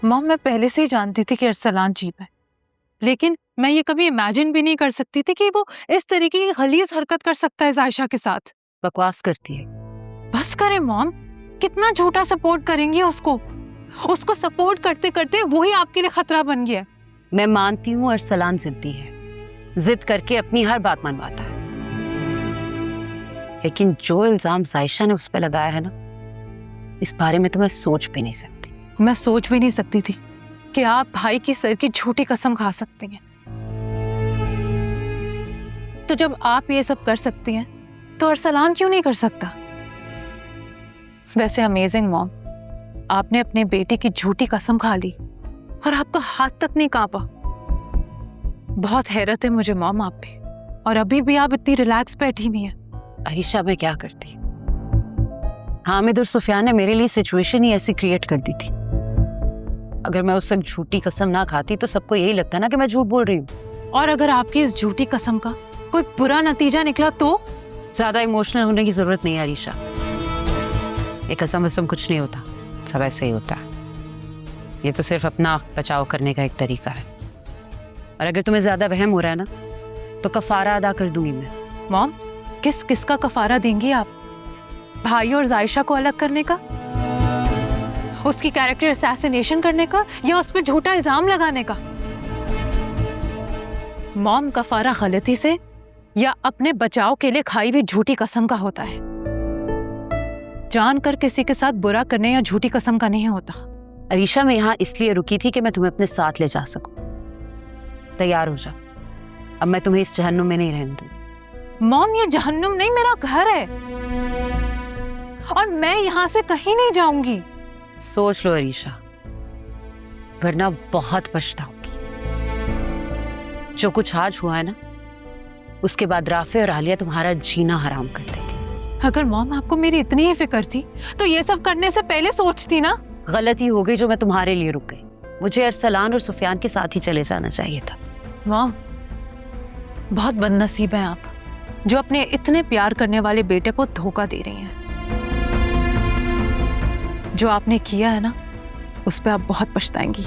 Mom, मैं पहले से ही जानती थी कि अरसलान चीप है, लेकिन मैं ये कभी इमेजिन भी नहीं कर सकती थी कि वो इस तरीके की गलीज हरकत कर सकता है जायशा के साथ। बकवास करती है। बस करे मॉम, कितना झूठा सपोर्ट करेंगी उसको? उसको सपोर्ट करते करते वही आपके लिए खतरा बन गया। मैं मानती हूँ अरसलान जिद्दी है, जिद करके अपनी हर बात मनवाता है, लेकिन जो इल्जाम जायशा ने उस पर लगाया है ना, इस बारे में तो मैं सोच भी नहीं सकती। मैं सोच भी नहीं सकती थी कि आप भाई की सर की झूठी कसम खा सकती हैं। तो जब आप ये सब कर सकती हैं तो अरसलान क्यों नहीं कर सकता? वैसे अमेजिंग मॉम, आपने अपने बेटे की झूठी कसम खा ली और आपका हाथ तक नहीं कांपा। बहुत हैरत है मुझे मॉम आप पे, और अभी भी आप इतनी रिलैक्स बैठी हुई हैं। अरीशा, मैं क्या करती? हामिद और सुफियान ने मेरे लिए सिचुएशन ही ऐसी क्रिएट कर दी थी। अगर मैं उस वक्त झूठी कसम ना खाती तो सबको यही लगता ना कि मैं झूठ बोल रही हूँ। और अगर आपकी इस झूठी कसम का कोई बुरा नतीजा निकला तो? ज्यादा इमोशनल होने की जरूरत नहीं है अरीशा। ये कसम वसम कुछ नहीं होता, सब ऐसे ही होता है। ये तो सिर्फ अपना बचाव करने का एक तरीका है। और अगर तुम्हें ज्यादा वहम हो रहा है ना, तो कफारा अदा कर दूंगी मैं। मॉम, किस किस का कफारा देंगी आप? भाई और जायशा को अलग करने का, उसकी कैरेक्टर असैसिनेशन करने का, या उस पर झूठा इल्जाम लगाने का? मॉम, कफारा गलती से या अपने बचाव के लिए खाई हुई झूठी कसम का होता है, जानकर किसी के साथ बुरा करने या झूठी कसम का नहीं होता। अरीशा, मैं यहाँ इसलिए रुकी थी कि मैं तुम्हें अपने साथ ले जा सकूं। तैयार हो जा, अब मैं तुम्हें इस जहन्नुम में नहीं रहने दूंगी। मॉम, ये जहन्नुम नहीं, मेरा घर है और मैं यहाँ से कहीं नहीं जाऊंगी। सोच लो अरीशा, वरना बहुत पछताओगी। जो कुछ आज हुआ है ना, उसके बाद राफे और आलिया तुम्हारा जीना हराम कर देंगे। अगर मॉम आपको मेरी इतनी ही फिक्र थी तो ये सब करने से पहले सोचती ना। गलती हो गई जो मैं तुम्हारे लिए रुक गई। मुझे अरसलान और सुफियान के साथ ही चले जाना चाहिए था। मॉम, बहुत बदनसीब हैं आप, जो अपने इतने प्यार करने वाले बेटे को धोखा दे रही हैं। जो आपने किया है ना, उस पर आप बहुत पछताएंगी।